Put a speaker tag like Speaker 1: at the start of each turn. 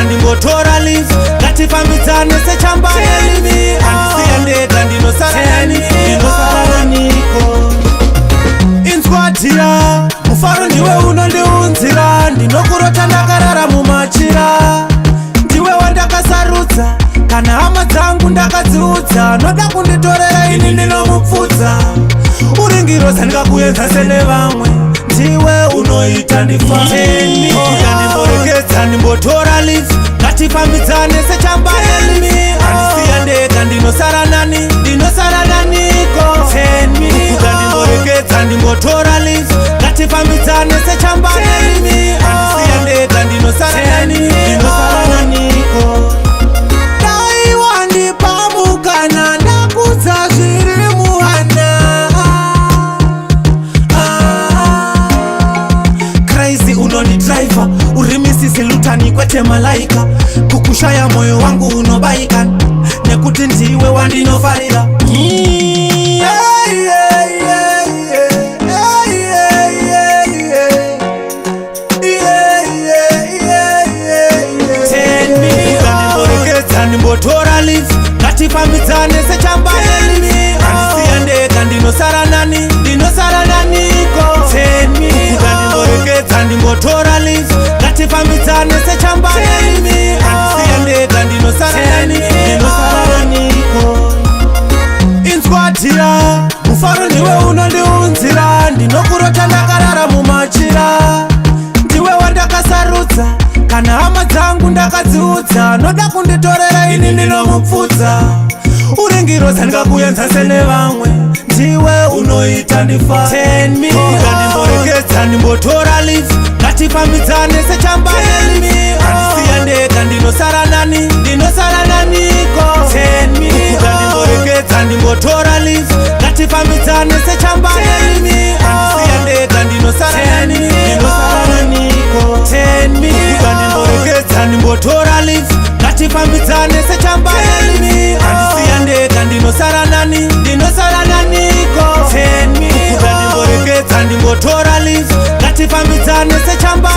Speaker 1: ndega ndimbotora leave ngatifambidzane sechambaneni handisiya ndega ndinosaraniko inzwatira mufaro ndiwe unondiunzira ndinokurota ndakarara mumachira ndiwe wandakasarudza kana hama dzangu ndakadziudza noda kunditorera ini ndinomupfudza uringiroza ndikakuedza sene vamwe ndiwe unoita ndifateni ndimborekedza ndimbotora leave ngatifambidzane sechambaneni handisiya ndega ndinosarananiko ndimborekedza ndimbotora leave ngatifambidzane sechambaneni handisiya ndega ndinosarananiko daiwa ndipamukana ndakudza zviri muhana crazy unondidraivha uri misisi lutani kwete malaika kukushaya moyo wangu unobaika nekuti ndiwe wandinofarira ndimbotora leave ngatifambidzane sechambaneni handisiya ndega ndinosarananiko ndimborekedza ndimbotora leave ngatifambidzane sechambaneni handisiya ndega ndinosaraniko inzwatira mufaro ndiwe unondiunzira ndinokurota ndakarara mumachira ndiwe wandakasarudza kana hama dzangu ndakadziudza noda kunditorera ini ndinomupfudza uringiroza ndikakuenza sene vamwe ndiwe unoita ndifateni ndimborekedza ndimbotora leave ngatifambidzane sechambaneni handisiya ndega ndinosarananiko ndimborekedza ndimbotora leave ngatifambidzane sechambaneni handisiya ndega ndinosarananiko ndimborekedza ndimbotora leave ngatifambidzane sechambaneni handisiya ndega ndinosarananiko ndimborekedza ndimbotora leave ngatifambidzane sechambaneni